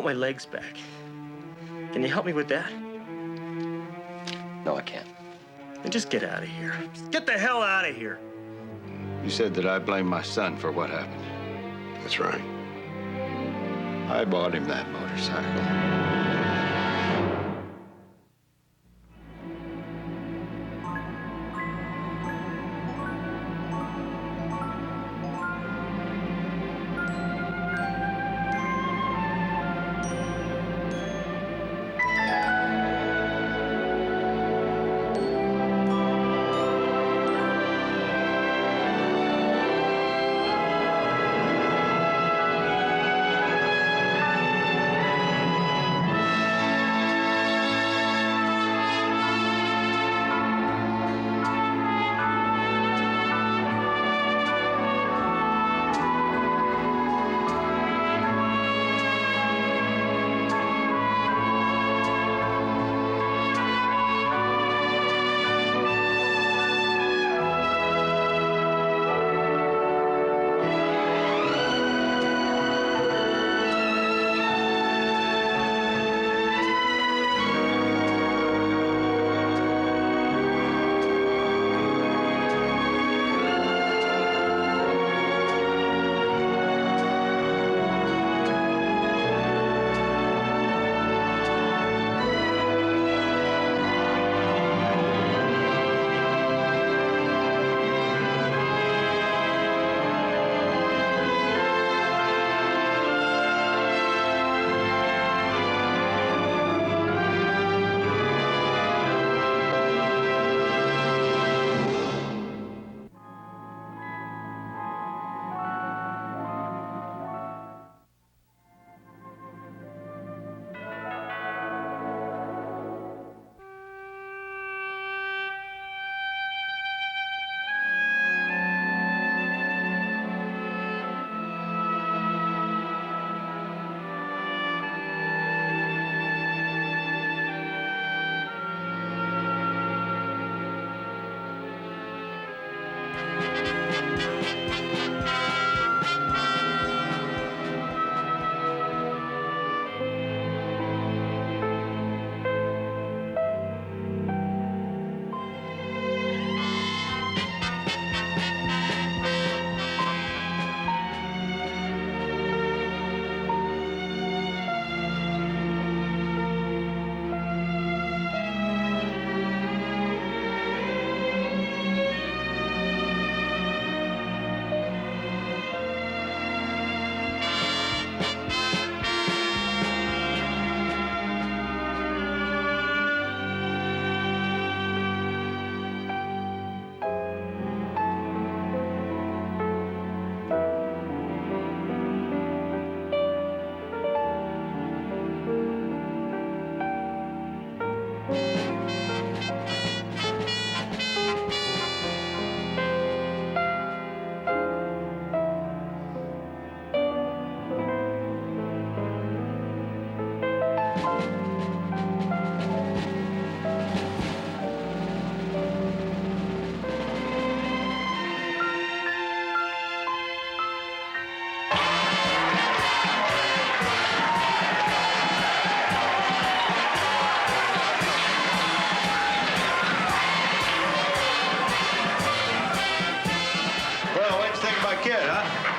want my legs back. Can you help me with that? No, I can't. Then just get out of here. Just get the hell out of here. You said that I blame my son for what happened. That's right. I bought him that motorcycle.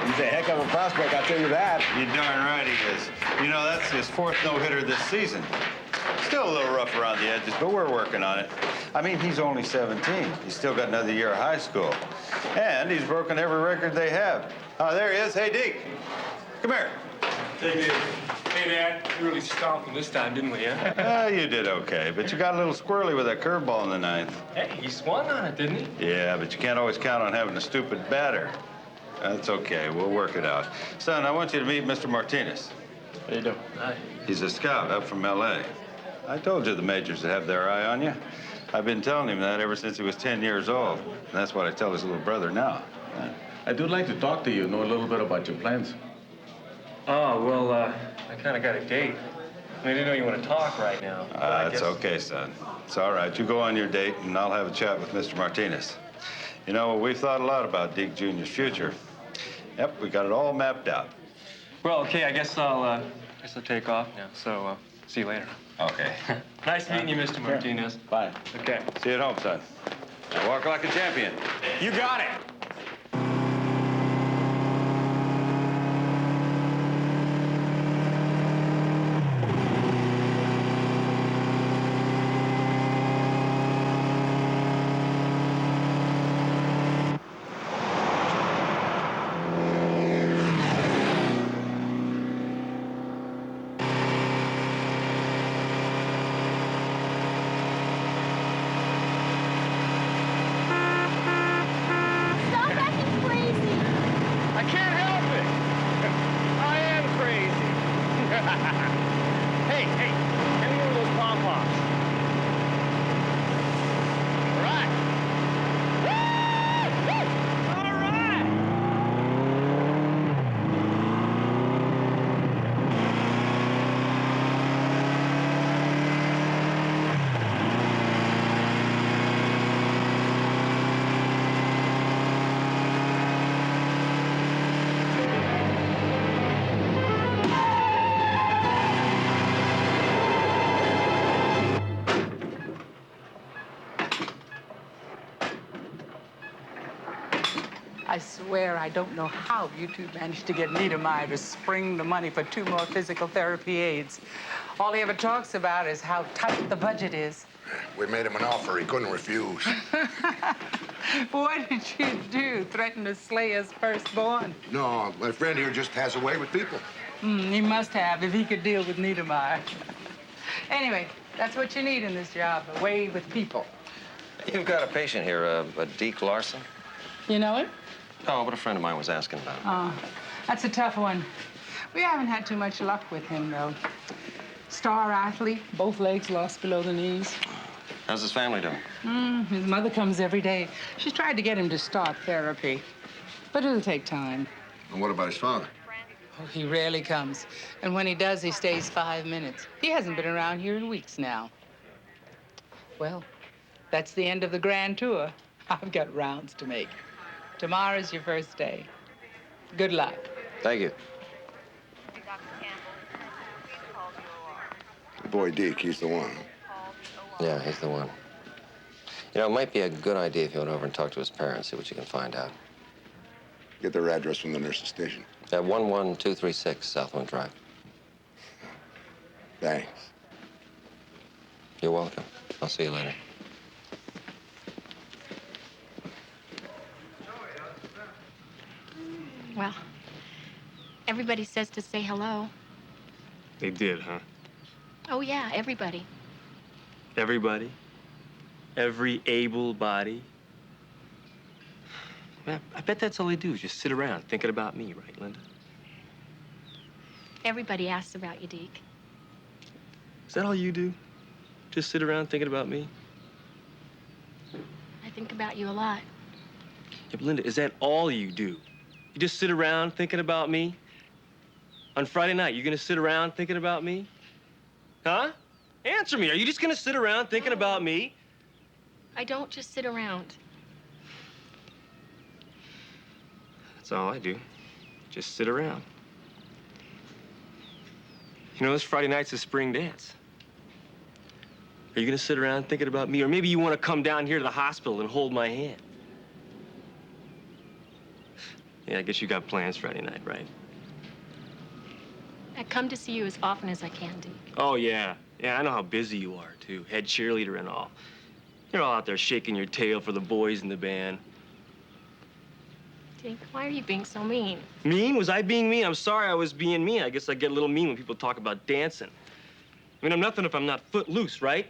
He's a heck of a prospect, I'll tell you that. You're darn right he is. You know, that's his fourth no-hitter this season. Still a little rough around the edges, but we're working on it. I mean, he's only 17. He's still got another year of high school. And he's broken every record they have. Oh, there he is. Hey, Deke. Come here. Hey, Dave. Hey, Dad. We really stomped him this time, didn't we, huh? You did okay, but you got a little squirrely with that curveball in the ninth. Hey, he swung on it, didn't he? Yeah, but you can't always count on having a stupid batter. That's okay. We'll work it out. Son, I want you to meet Mr. Martinez. How you doing? Hi. He's a scout up from L.A. I told you the majors would have their eye on you. I've been telling him that ever since he was 10 years old. And that's what I tell his little brother now. I do like to talk to you, know a little bit about your plans. Oh, well, I kind of got a date. I didn't know you want to talk right now. It's okay, son. It's all right. You go on your date, and I'll have a chat with Mr. Martinez. You know, we've thought a lot about Deke Jr.'s future. Yep, we got it all mapped out. Well, okay, I guess I'll guess I'll take off now, so see you later. Okay. Nice meeting you, Mr. Martinez. Bye. Okay. See you at home, son. Walk like a champion. You got it. Stop acting crazy! I can't help it. I am crazy. Hey, give me one of those pom-poms. All right. All right. I swear I don't know how you two managed to get Niedermeyer to spring the money for 2 more physical therapy aides. All he ever talks about is how tight the budget is. We made him an offer he couldn't refuse. What did you do? Threaten to slay his firstborn? No, my friend here just has a way with people. He must have if he could deal with Niedermeyer. Anyway, that's what you need in this job, a way with people. You've got a patient here, a Deke Larson. You know it? Oh, but a friend of mine was asking about him. Oh, that's a tough one. We haven't had too much luck with him, though. Star athlete, both legs lost below the knees. How's his family doing? His mother comes every day. She's tried to get him to start therapy, but it'll take time. And what about his father? Oh, he rarely comes. And when he does, he stays 5 minutes. He hasn't been around here in weeks now. Well, that's the end of the grand tour. I've got rounds to make. Tomorrow's your first day. Good luck. Thank you. The boy Deke, he's the one. Yeah, he's the one. You know, it might be a good idea if you went over and talked to his parents, see what you can find out. Get their address from the nurse's station. At 11236 Southwind Drive. Thanks. You're welcome. I'll see you later. Well, everybody says to say hello. They did, huh? Oh, yeah, everybody. Everybody? Every able body? Man, I bet that's all they do is just sit around thinking about me, right, Linda? Everybody asks about you, Deke. Is that all you do? Just sit around thinking about me? I think about you a lot. Yeah, but Linda, is that all you do? You just sit around thinking about me? On Friday night, you gonna sit around thinking about me? Huh? Answer me. Are you just gonna sit around thinking about me? I don't just sit around. That's all I do. Just sit around. You know, this Friday night's a spring dance. Are you gonna sit around thinking about me? Or maybe you wanna come down here to the hospital and hold my hand. Yeah, I guess you got plans Friday night, right? I come to see you as often as I can, Deke. Oh, yeah. Yeah, I know how busy you are, too. Head cheerleader and all. You're all out there shaking your tail for the boys in the band. Deke, why are you being so mean? Mean? Was I being mean? I'm sorry I was being mean. I guess I get a little mean when people talk about dancing. I mean, I'm nothing if I'm not footloose, right?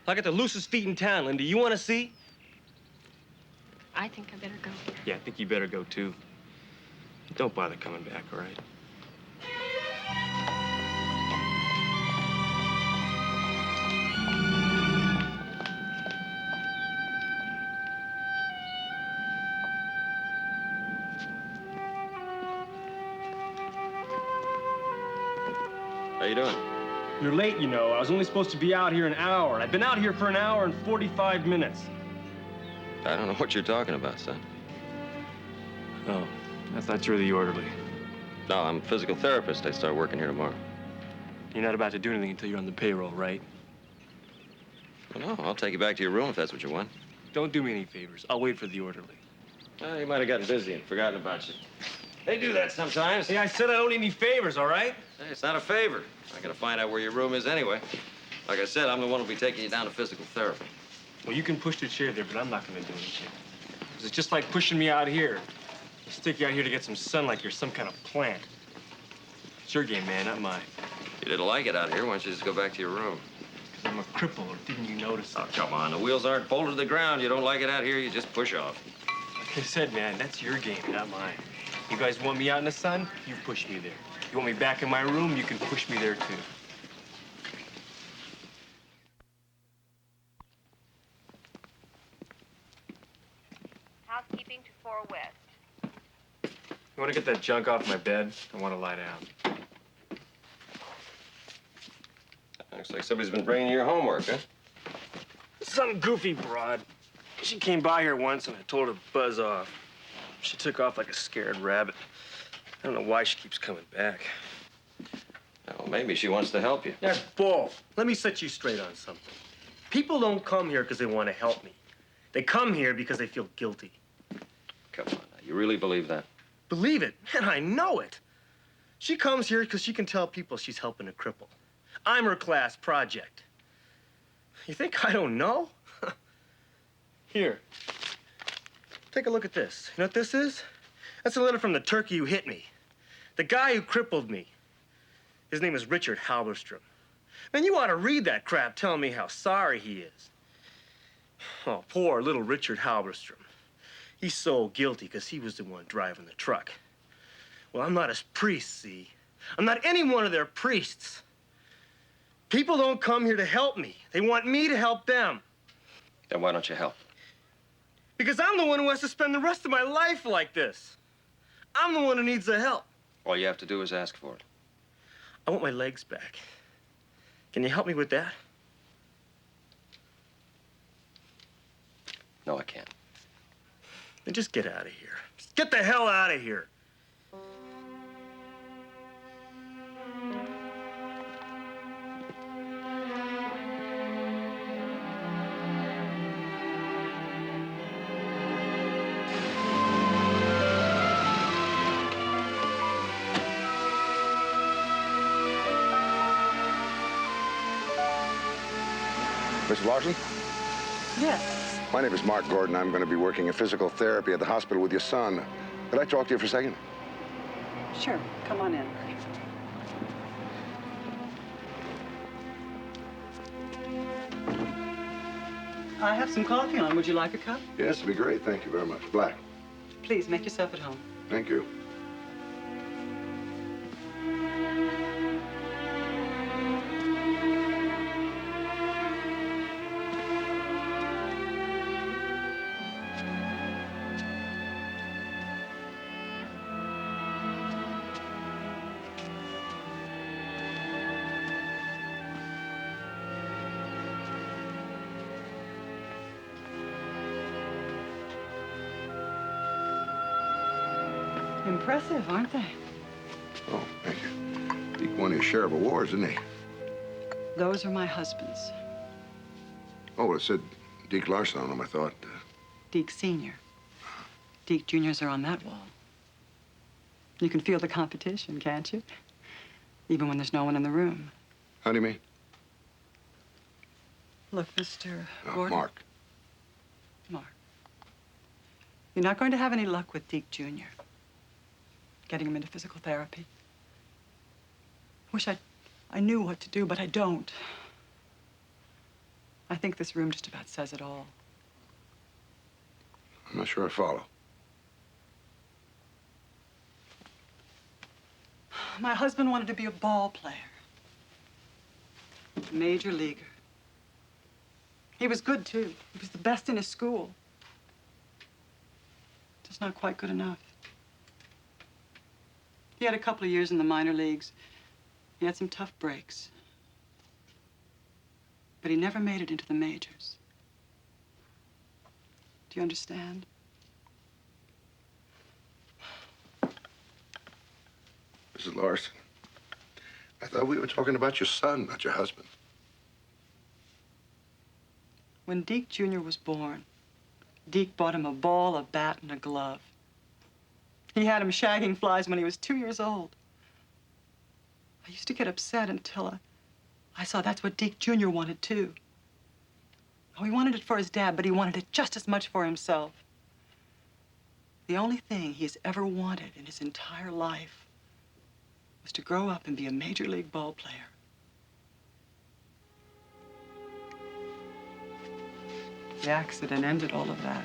I got the loosest feet in town, Linda. You want to see? I think I better go. Yeah, I think you better go, too. Don't bother coming back, all right? How you doing? You're late, you know. I was only supposed to be out here an hour, and I've been out here for an hour and 45 minutes. I don't know what you're talking about, son. Oh, I thought you were the orderly. No, I'm a physical therapist. I start working here tomorrow. You're not about to do anything until you're on the payroll, right? Well, no, I'll take you back to your room if that's what you want. Don't do me any favors. I'll wait for the orderly. Well, you might have gotten busy and forgotten about you. They do that sometimes. Hey, I said I don't need any favors, all right? Hey, it's not a favor. I gotta find out where your room is anyway. Like I said, I'm the one who'll be taking you down to physical therapy. Well, you can push the chair there, but I'm not gonna do anything. 'Cause it's just like pushing me out here. I'll stick you out here to get some sun like you're some kind of plant. It's your game, man, not mine. If you didn't like it out here, why don't you just go back to your room? 'Cause I'm a cripple, or didn't you notice Oh, it? come on. The wheels aren't bolted to the ground. You don't like it out here, you just push off. Like I said, man, that's your game, not mine. You guys want me out in the sun? You push me there. You want me back in my room? You can push me there, too. Housekeeping to 4 West. You want to get that junk off my bed? I want to lie down. Looks like somebody's been bringing you your homework, huh? Some goofy broad. She came by here once and I told her to buzz off. She took off like a scared rabbit. I don't know why she keeps coming back. Well, maybe she wants to help you. That's bull. Let me set you straight on something. People don't come here because they want to help me. They come here because they feel guilty. Come on now. You really believe that? Believe it? Man, I know it. She comes here because she can tell people she's helping a cripple. I'm her class project. You think I don't know? Here. Take a look at this. You know what this is? That's a letter from the turkey who hit me. The guy who crippled me. His name is Richard Halberstrom. Man, you ought to read that crap telling me how sorry he is. Oh, poor little Richard Halberstrom. He's so guilty because he was the one driving the truck. Well, I'm not his priest, see? I'm not any one of their priests. People don't come here to help me. They want me to help them. Then why don't you help? Because I'm the one who has to spend the rest of my life like this. I'm the one who needs the help. All you have to do is ask for it. I want my legs back. Can you help me with that? No, I can't. Then just get out of here. Just get the hell out of here. Miss Larson? Yes. My name is Mark Gordon. I'm going to be working in physical therapy at the hospital with your son. Could I talk to you for a second? Sure. Come on in. I have some coffee on. Would you like a cup? Yes, it'd be great. Thank you very much. Black. Please, make yourself at home. Thank you. Impressive, aren't they? Oh, thank you. Deke won his share of awards, didn't he? Those are my husbands. Oh, well, it said Deke Larson on them, I thought. Deke Sr. Deke Juniors are on that wall. You can feel the competition, can't you? Even when there's no one in the room. How do you mean? Look, Mr. Gordon. Mark. Mark. You're not going to have any luck with Deke Jr. Getting him into physical therapy. Wish I knew what to do, but I don't. I think this room just about says it all. I'm not sure I follow. My husband wanted to be a ball player. A major leaguer. He was good, too. He was the best in his school. Just not quite good enough. He had a couple of years in the minor leagues. He had some tough breaks. But he never made it into the majors. Do you understand? Mrs. Larson, I thought we were talking about your son, not your husband. When Deke Jr. was born, Deke bought him a ball, a bat, and a glove. He had him shagging flies when he was 2 years old. I used to get upset until I saw that's what Deke Jr. wanted, too. Oh, he wanted it for his dad, but he wanted it just as much for himself. The only thing he's ever wanted in his entire life was to grow up and be a major league ball player. The accident ended all of that.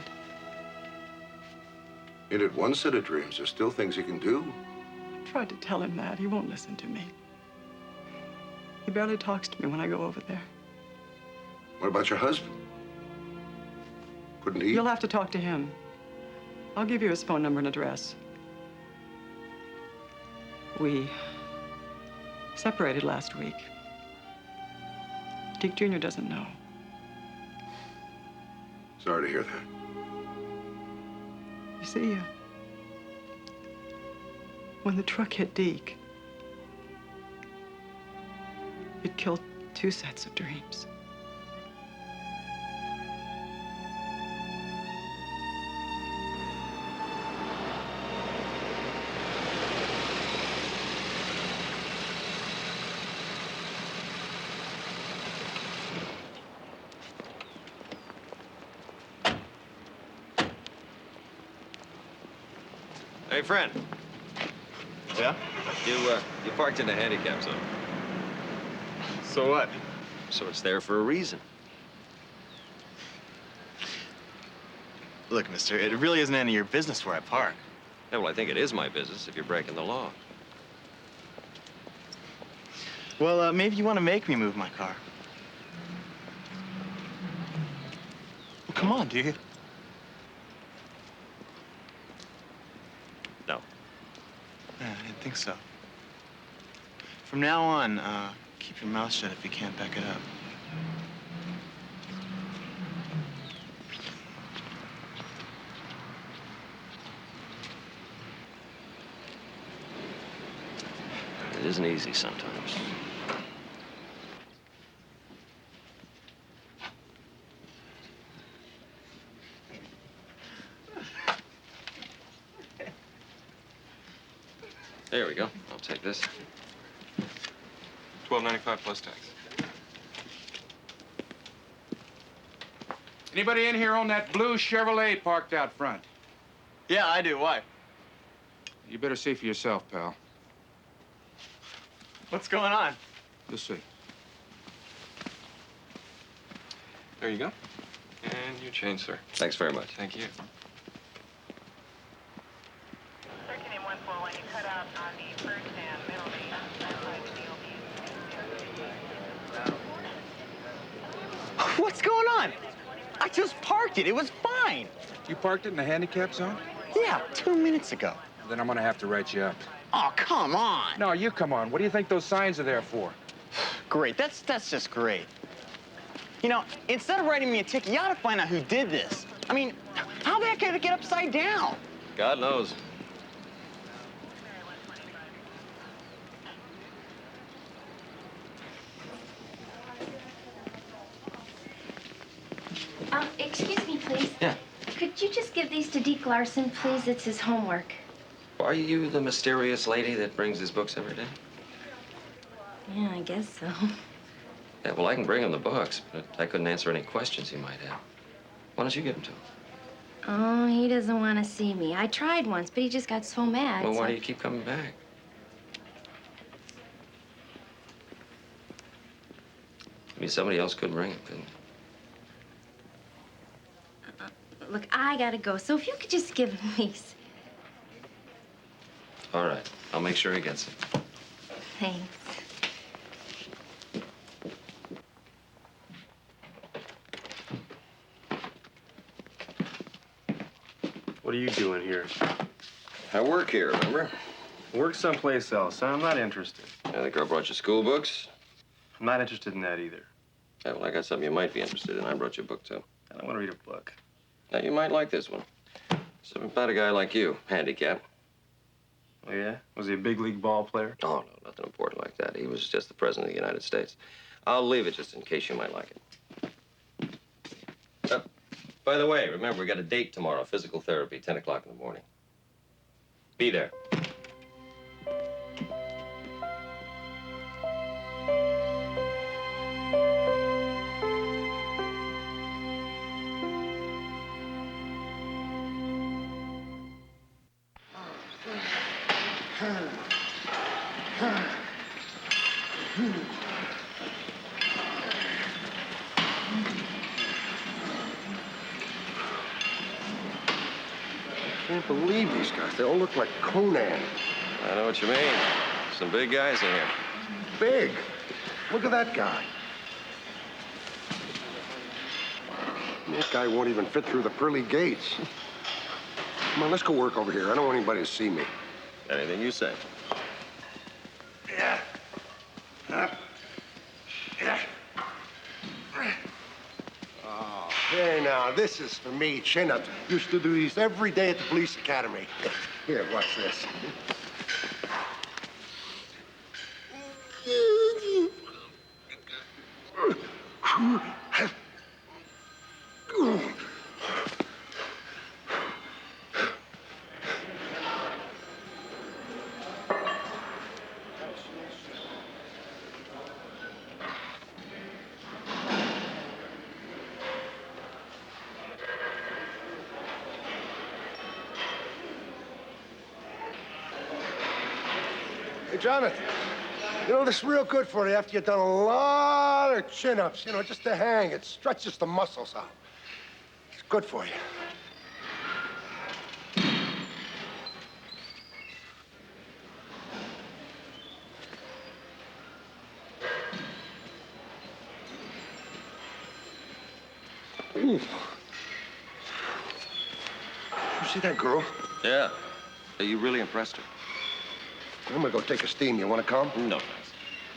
You ended one set of dreams. There's still things you can do. I tried to tell him that. He won't listen to me. He barely talks to me when I go over there. What about your husband? Couldn't he? You'll have to talk to him. I'll give you his phone number and address. We separated last week. Deke Jr. doesn't know. Sorry to hear that. You see, when the truck hit Deke, it killed 2 sets of dreams. Hey, friend. Yeah? You parked in the handicap zone. So what? So it's there for a reason. Look, mister, it really isn't any of your business where I park. Yeah, well, I think it is my business if you're breaking the law. Well, maybe you want to make me move my car. Well, come on, do you? No. Yeah, I didn't think so. From now on, keep your mouth shut if you can't back it up. It isn't easy sometimes. There we go. I'll take this. $12.95 plus tax. Anybody in here own that blue Chevrolet parked out front? Yeah, I do. Why? You better see for yourself, pal. What's going on? You'll see. There you go. And your change, sir. Thanks very much. Thank you. What's going on? I just parked it. It was fine. You parked it in the handicap zone? Yeah, 2 minutes ago. Then I'm gonna have to write you up. Oh, come on. No, you come on. What do you think those signs are there for? Great. That's just great. You know, instead of writing me a ticket, you ought to find out who did this. I mean, how the heck did it get upside down? God knows. Excuse me, please. Yeah. Could you just give these to Deke Larson, please? It's his homework. Are you the mysterious lady that brings his books every day? Yeah, I guess so. Yeah, well, I can bring him the books, but I couldn't answer any questions he might have. Why don't you give them to him? Oh, he doesn't want to see me. I tried once, but he just got so mad. Well, so why do you keep coming back? I mean, somebody else could bring him, couldn't they? Look, I gotta go, so if you could just give him these. All right. I'll make sure he gets it. Thanks. What are you doing here? I work here, remember? Work someplace else. I'm not interested. Yeah, the girl brought you school books. I'm not interested in that either. Yeah, well, I got something you might be interested in. I brought you a book, too. I don't want to read a book. Now, you might like this one. Something about a guy like you, handicap. Oh, yeah? Was he a big league ball player? Oh, no, nothing important like like that. He was just the president of the United States. I'll leave it just in case you might like it. By the way, remember, we got a date tomorrow, physical therapy, 10 o'clock in the morning. Be there. I can't believe these guys. They all look like Conan. I know what you mean. Some big guys in here. Big. Look at that guy. That guy won't even fit through the pearly gates. Come on, let's go work over here. I don't want anybody to see me. Anything you say. Yeah. Yeah. Oh, hey, now, this is for me, chin-ups. Used to do these every day at the police academy. Here, watch this. Hey, Jonathan, you know, this is real good for you after you've done a lot of chin-ups, you know, just to hang. It stretches the muscles out. It's good for you. Ooh. You see that girl? Yeah. You really impressed her. I'm gonna go take a steam. You wanna come? No, thanks.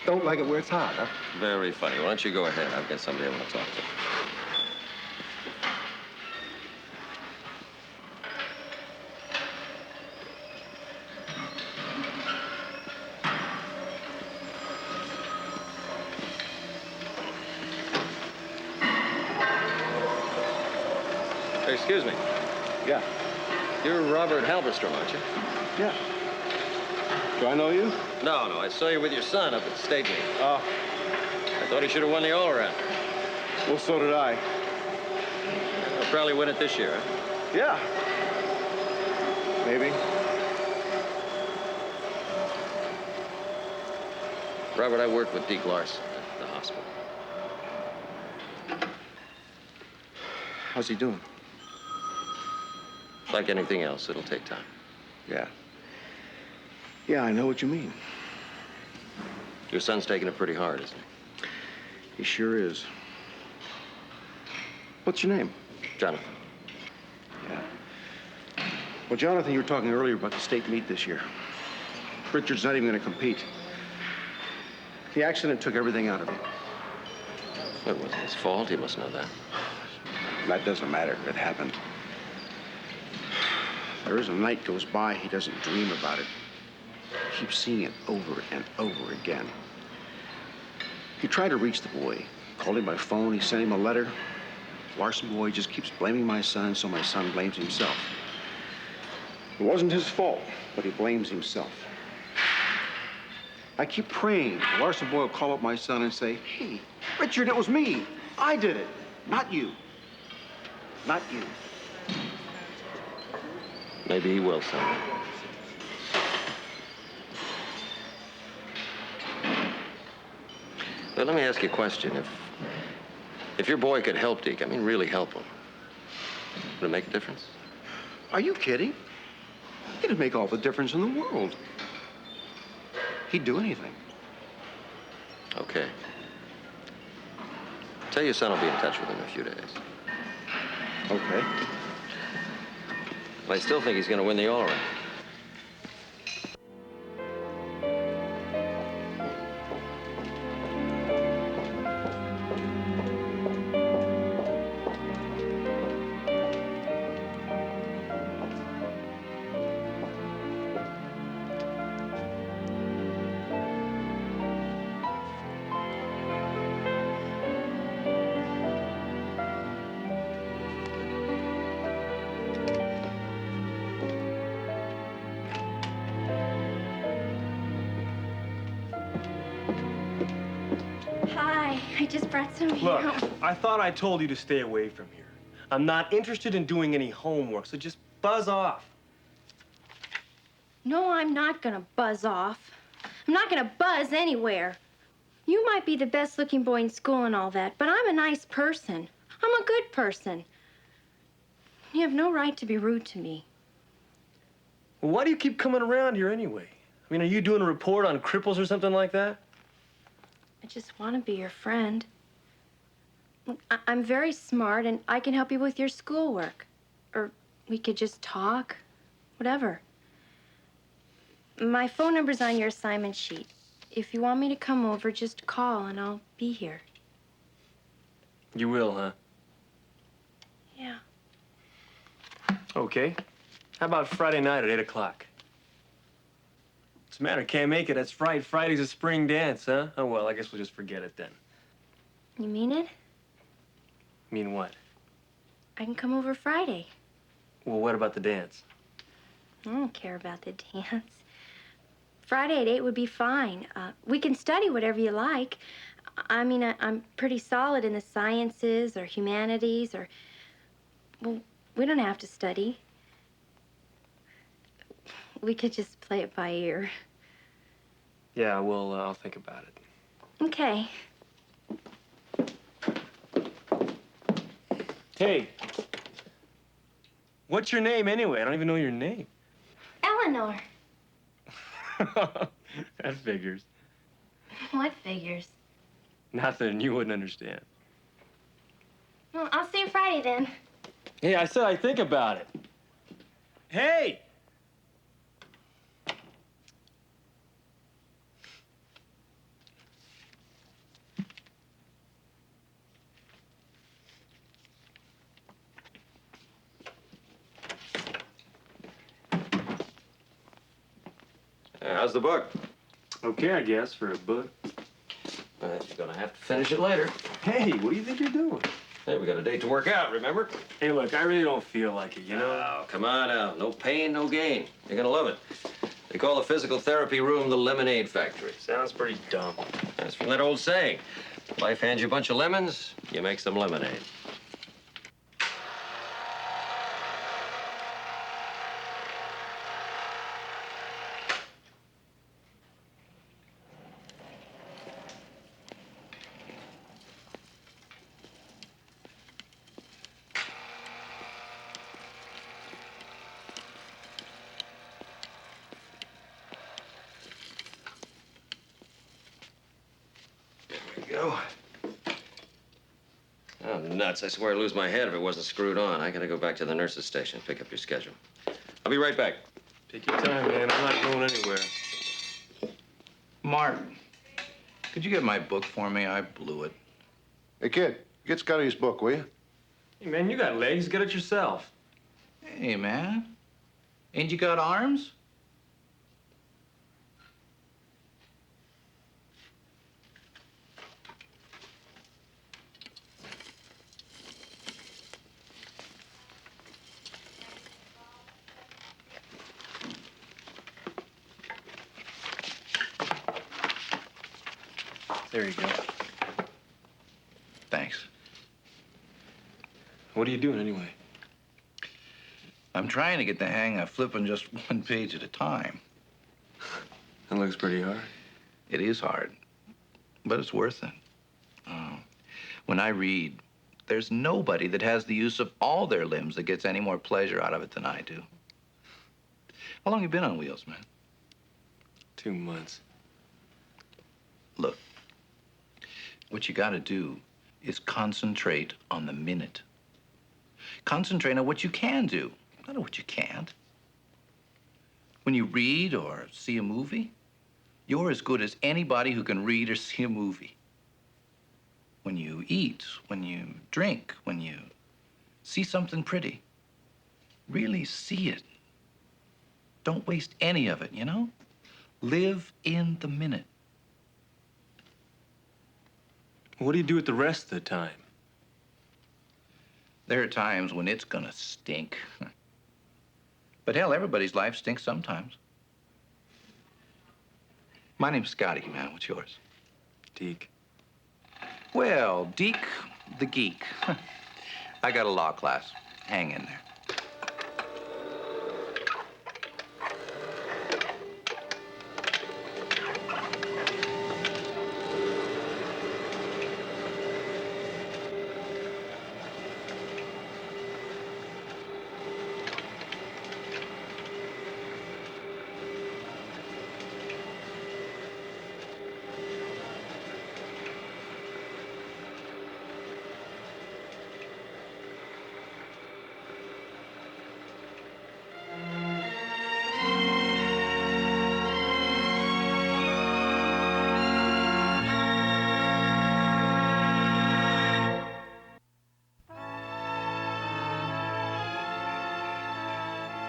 Don't like it where it's hot, huh? Very funny. Why don't you go ahead? I've got somebody I want to talk to. Hey, excuse me. Yeah. You're Robert Halberstrom, aren't you? Yeah. Do I know you? No, I saw you with your son up at the state meeting. Oh. I thought he should have won the all-around. Well, so did I. He'll probably win it this year, huh? Yeah. Maybe. Robert, I worked with Deke Larson at the hospital. How's he doing? Like anything else, it'll take time. Yeah. Yeah, I know what you mean. Your son's taking it pretty hard, isn't he? He sure is. What's your name? Jonathan. Yeah. Well, Jonathan, you were talking earlier about the state meet this year. Richard's not even going to compete. The accident took everything out of him. It wasn't his fault. He must know that. That doesn't matter. It happened. There isn't a night goes by he doesn't dream about it. He keeps seeing it over and over again. He tried to reach the boy. Called him by phone. He sent him a letter. Larson boy just keeps blaming my son, so my son blames himself. It wasn't his fault, but he blames himself. I keep praying the Larson boy will call up my son and say, "Hey, Richard, it was me. I did it, not you. Not you." Maybe he will someday. But let me ask you a question. If your boy could help Deke, I mean really help him, would it make a difference? Are you kidding? It'd make all the difference in the world. He'd do anything. Okay. Tell your son I'll be in touch with him in a few days. Okay. But I still think he's going to win the all-around. Hi, I just brought some Look, home. I thought I told you to stay away from here. I'm not interested in doing any homework, so just buzz off. No, I'm not gonna buzz off. I'm not gonna buzz anywhere. You might be the best looking boy in school and all that, but I'm a nice person. I'm a good person. You have no right to be rude to me. Well, why do you keep coming around here anyway? I mean, are you doing a report on cripples or something like that? I just want to be your friend. Look, I'm very smart, and I can help you with your schoolwork. Or we could just talk. Whatever. My phone number's on your assignment sheet. If you want me to come over, just call, and I'll be here. You will, huh? Yeah. Okay. How about Friday night at 8 o'clock? What's the matter? Can't make it. That's right. Friday's a spring dance, huh? Oh, well, I guess we'll just forget it then. You mean it? Mean what? I can come over Friday. Well, what about the dance? I don't care about the dance. Friday at 8 would be fine. We can study whatever you like. I mean, I'm pretty solid in the sciences or humanities or... Well, we don't have to study. We could just play it by ear. Yeah, well, I'll think about it. Okay. Hey. What's your name anyway? I don't even know your name. Eleanor. That figures. What figures? Nothing. You wouldn't understand. Well, I'll see you Friday then. Hey, I said I'd think about it. Hey! How's the book? Okay, I guess, for a book. You're gonna have to finish it later. Hey, what do you think you're doing? Hey, we got a date to work out, remember? Hey, look, I really don't feel like it, you know? Oh, come on now. No pain, no gain. You're gonna love it. They call the physical therapy room the lemonade factory. Sounds pretty dumb. That's from that old saying. Life hands you a bunch of lemons, you make some lemonade. Go. Oh, nuts. I swear I'd lose my head if it wasn't screwed on. I gotta go back to the nurse's station, pick up your schedule. I'll be right back. Take your time, man. I'm not going anywhere. Mark, could you get my book for me? I blew it. Hey, kid, get Scotty's book, will you? Hey, man, you got legs. Get it yourself. Hey, man. Ain't you got arms? There you go. Thanks. What are you doing anyway? I'm trying to get the hang of flipping just one page at a time. That looks pretty hard. It is hard, but it's worth it. When I read, there's nobody that has the use of all their limbs that gets any more pleasure out of it than I do. How long you been on wheels, man? 2 months. Look, what you gotta do is concentrate on the minute. Concentrate on what you can do, not on what you can't. When you read or see a movie, you're as good as anybody who can read or see a movie. When you eat, when you drink, when you see something pretty, really see it. Don't waste any of it, you know? Live in the minute. What do you do with the rest of the time? There are times when it's gonna stink. But hell, everybody's life stinks sometimes. My name's Scotty, man. What's yours? Deke. Well, Deke the geek. I got a law class. Hang in there.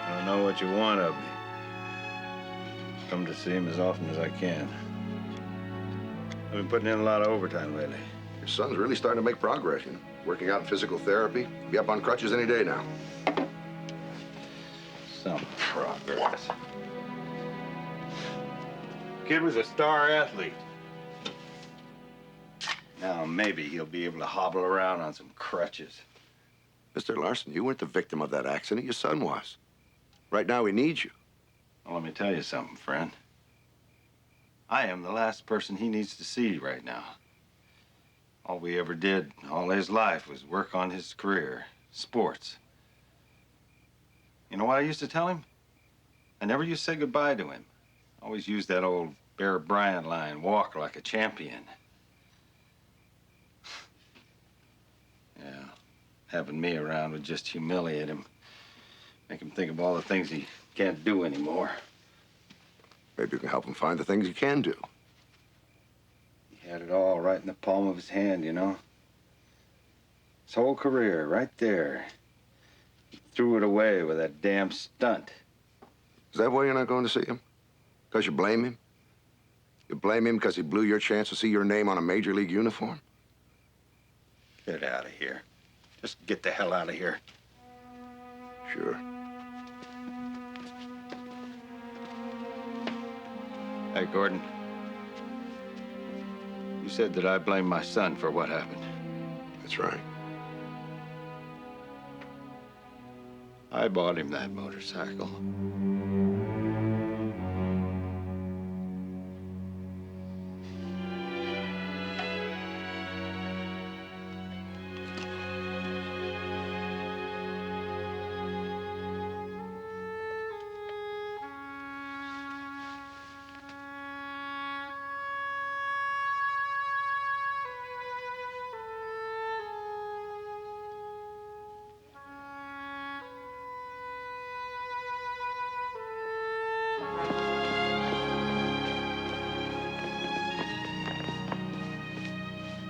I don't know what you want of me. Come to see him as often as I can. I've been putting in a lot of overtime lately. Your son's really starting to make progress, you know. Working out in physical therapy. Be up on crutches any day now. Some progress. Kid was a star athlete. Now maybe he'll be able to hobble around on some crutches. Mr. Larson, you weren't the victim of that accident. Your son was. Right now, he needs you. Well, let me tell you something, friend. I am the last person he needs to see right now. All we ever did all his life was work on his career, sports. You know what I used to tell him? I never used to say goodbye to him. I always used that old Bear Bryant line, walk like a champion. Yeah, having me around would just humiliate him. Make him think of all the things he can't do anymore. Maybe you can help him find the things he can do. He had it all right in the palm of his hand, you know? His whole career, right there. He threw it away with that damn stunt. Is that why you're not going to see him? Because you blame him? You blame him because he blew your chance to see your name on a major league uniform? Get out of here. Just get the hell out of here. Sure. Hey, Gordon. You said that I blame my son for what happened. That's right. I bought him that motorcycle.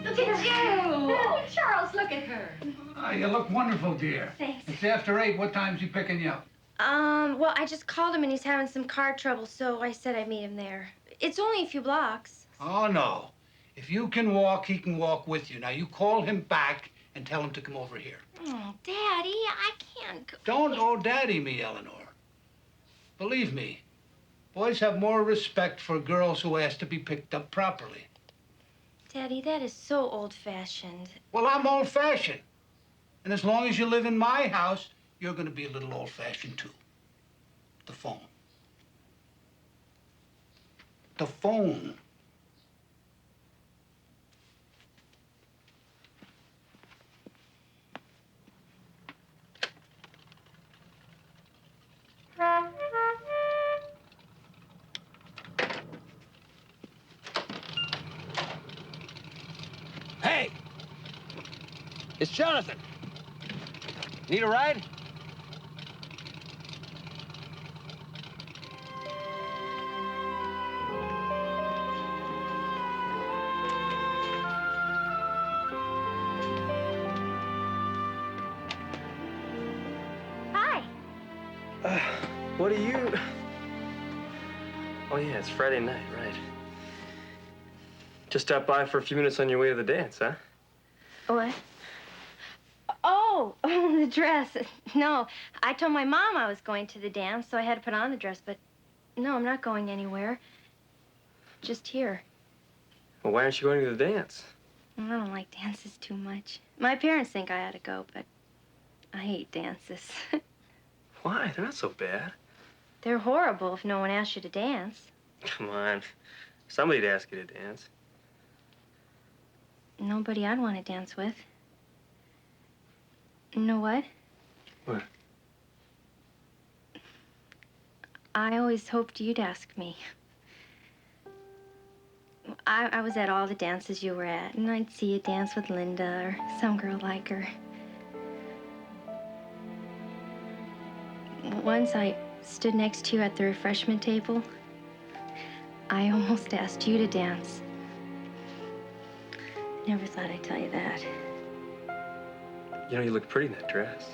Look at you! Oh, Charles, look at her. You look wonderful, dear. Thanks. It's after 8. What time's he picking you up? Well, I just called him and he's having some car trouble, so I said I'd meet him there. It's only a few blocks. Oh, no. If you can walk, he can walk with you. Now, you call him back and tell him to come over here. Oh, Daddy, I can't go. Don't oh daddy me, Eleanor. Believe me, boys have more respect for girls who ask to be picked up properly. Daddy, that is so old-fashioned. Well, I'm old-fashioned. And as long as you live in my house, you're going to be a little old-fashioned, too. The phone. The phone. Hey! It's Jonathan. Need a ride? Hi. What are you... Oh, yeah, it's Friday night, right. Just stop by for a few minutes on your way to the dance, huh? What? Oh, the dress. No, I told my mom I was going to the dance, so I had to put on the dress, but no, I'm not going anywhere. Just here. Well, why aren't you going to the dance? I don't like dances too much. My parents think I ought to go, but I hate dances. Why? They're not so bad. They're horrible if no one asks you to dance. Come on. Somebody'd ask you to dance. Nobody I'd want to dance with. You know what? What? I always hoped you'd ask me. I was at all the dances you were at, and I'd see you dance with Linda or some girl like her. Once I stood next to you at the refreshment table. I almost asked you to dance. Never thought I'd tell you that. You know, you look pretty in that dress.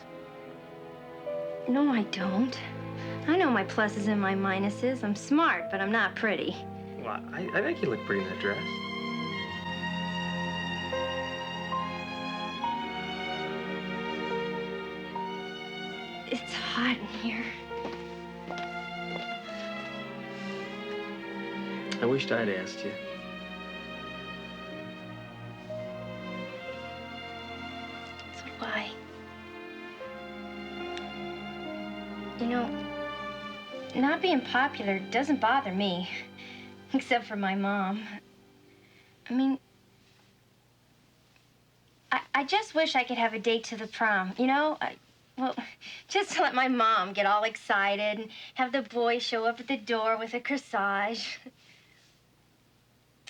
No, I don't. I know my pluses and my minuses. I'm smart, but I'm not pretty. Well, I think you look pretty in that dress. It's hot in here. I wished I'd asked you. So do I. You know, not being popular doesn't bother me, except for my mom. I mean, I just wish I could have a date to the prom, you know? Well, just to let my mom get all excited and have the boys show up at the door with a corsage.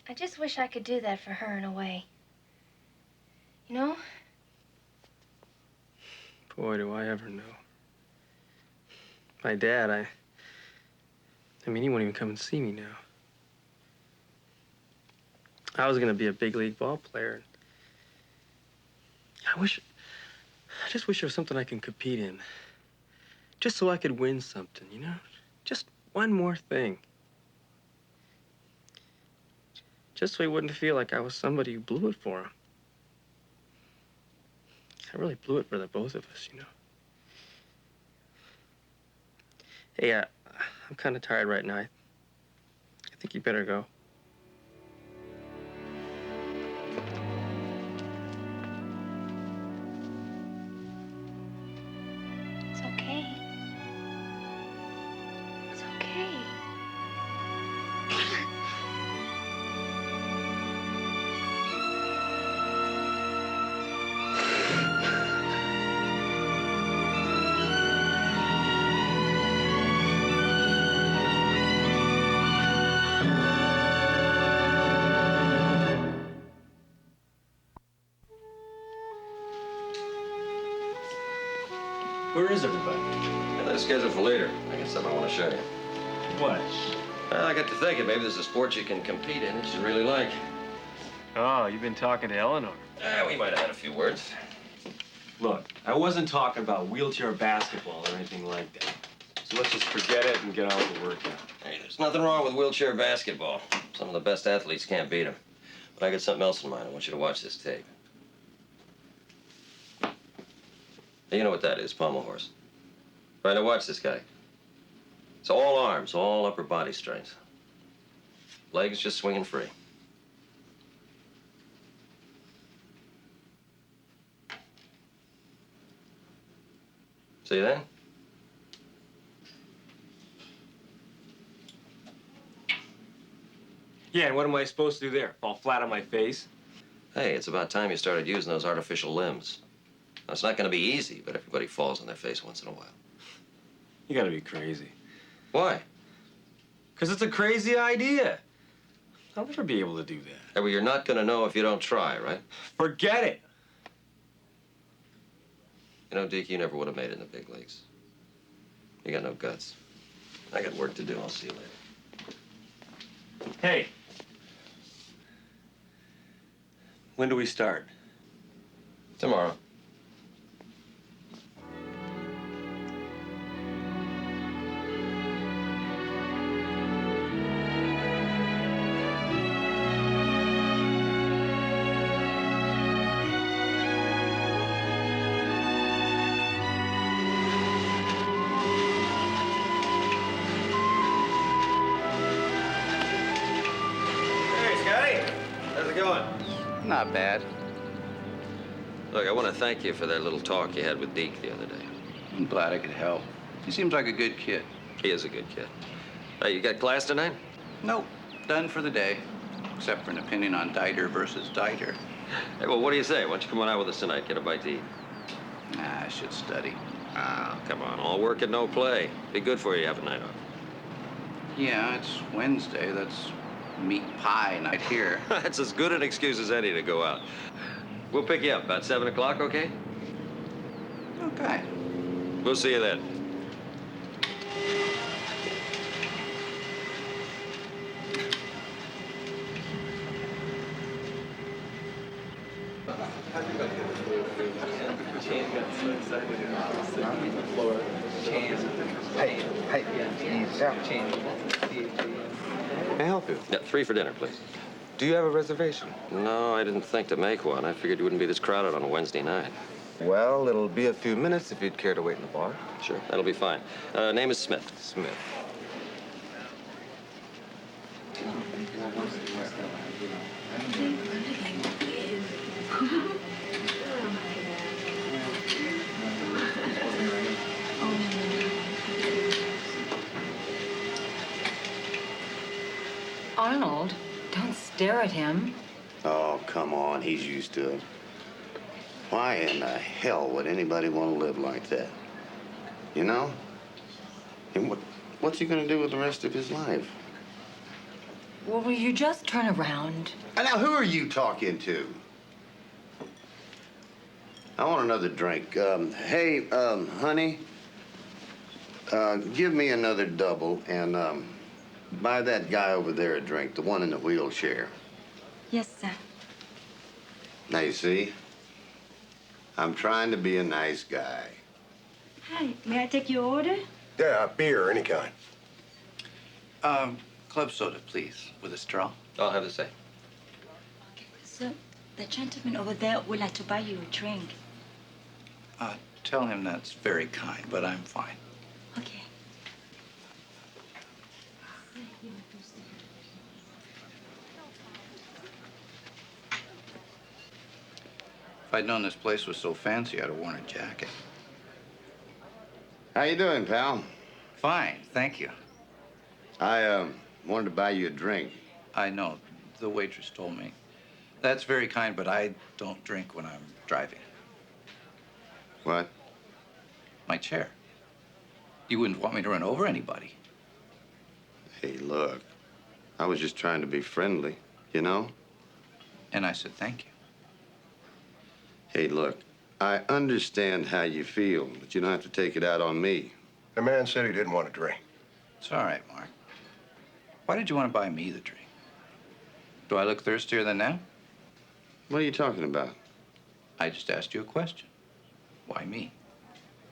I just wish I could do that for her in a way. You know? Boy, do I ever know. My dad, I mean, he won't even come and see me now. I was gonna be a big league ball player. I just wish there was something I can compete in. Just so I could win something, you know? Just one more thing. Just so he wouldn't feel like I was somebody who blew it for him. I really blew it for the both of us, you know? Hey, I'm kind of tired right now. I think you better go. It's okay. It's okay. Where is everybody? And that's scheduled for later. I got something I want to show you. What? Well, I got to thinking, maybe there's a sport you can compete in that you really like. Oh, you've been talking to Eleanor. We might have had a few words. Look, I wasn't talking about wheelchair basketball or anything like that. So let's just forget it and get on with the workout. Hey, there's nothing wrong with wheelchair basketball. Some of the best athletes can't beat them. But I got something else in mind. I want you to watch this tape. You know what that is, pommel horse. Right, now watch this guy. It's all arms, all upper body strength. Legs just swinging free. See that? Yeah, and what am I supposed to do there? Fall flat on my face? Hey, it's about time you started using those artificial limbs. Now, it's not going to be easy, but everybody falls on their face once in a while. You gotta be crazy. Why? Because it's a crazy idea. I'll never be able to do that. Hey, well, you're not going to know if you don't try, right? Forget it. You know, Deke, you never would have made it in the big leagues. You got no guts. I got work to do. I'll see you later. Hey. When do we start? Tomorrow. Hey, Scotty. going? Not bad. Look, I want to thank you for that little talk you had with Deke the other day. I'm glad I could help. He seems like a good kid. He is a good kid. Hey, you got class tonight? Nope. Done for the day. Except for an opinion on Dieter versus Dieter. Hey, well, what do you say? Why don't you come on out with us tonight, get a bite to eat? Nah, I should study. Ah, come on. All work and no play. Be good for you to have a night off. Yeah, it's Wednesday. That's meat pie night here. That's as good an excuse as any to go out. We'll pick you up about 7 o'clock, okay? Okay. We'll see you then. Hey, ease out. May I help you? Yeah, 3 for dinner, please. Do you have a reservation? No, I didn't think to make one. I figured you wouldn't be this crowded on a Wednesday night. Well, it'll be a few minutes if you'd care to wait in the bar. Sure, that'll be fine. Name is Smith. Smith. Arnold, don't stare at him. Oh, come on. He's used to it. Why in the hell would anybody want to live like that? You know? And what's he going to do with the rest of his life? Well, will you just turn around? Now, who are you talking to? I want another drink. Hey, honey, give me another double and buy that guy over there a drink, the one in the wheelchair. Yes, sir. Now, you see, I'm trying to be a nice guy. Hi, may I take your order? Yeah, beer, any kind. Club soda, please, with a straw. I'll have the same. Sir, the gentleman over there would like to buy you a drink. Tell him that's very kind, but I'm fine. Okay. If I'd known this place was so fancy, I'd have worn a jacket. How you doing, pal? Fine, thank you. I wanted to buy you a drink. I know. The waitress told me. That's very kind, but I don't drink when I'm driving. What? My chair. You wouldn't want me to run over anybody. Hey, look, I was just trying to be friendly, you know? And I said thank you. Hey, look, I understand how you feel, but you don't have to take it out on me. The man said he didn't want to drink. It's all right, Mark. Why did you want to buy me the drink? Do I look thirstier than now? What are you talking about? I just asked you a question. Why me?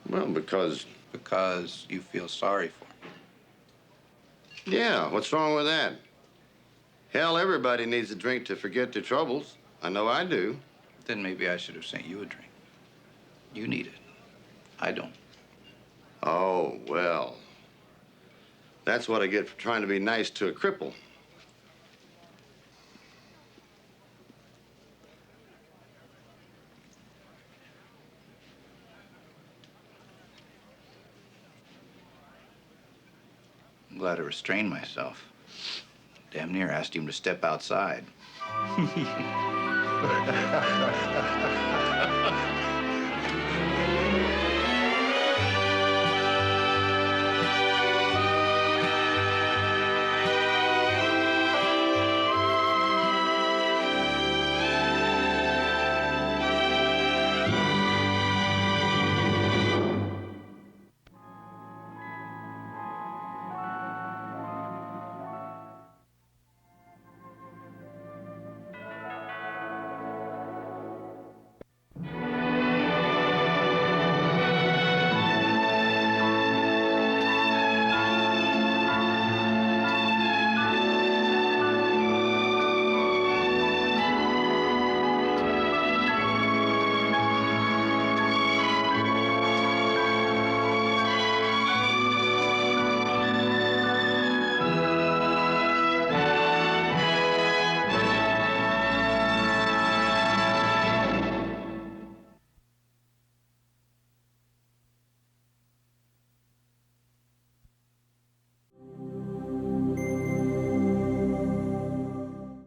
Well, because... Because you feel sorry for me. Yeah, what's wrong with that? Hell, everybody needs a drink to forget their troubles. I know I do. Then maybe I should have sent you a drink. You need it. I don't. Oh, well. That's what I get for trying to be nice to a cripple. I'm glad I restrained myself. Damn near asked him to step outside.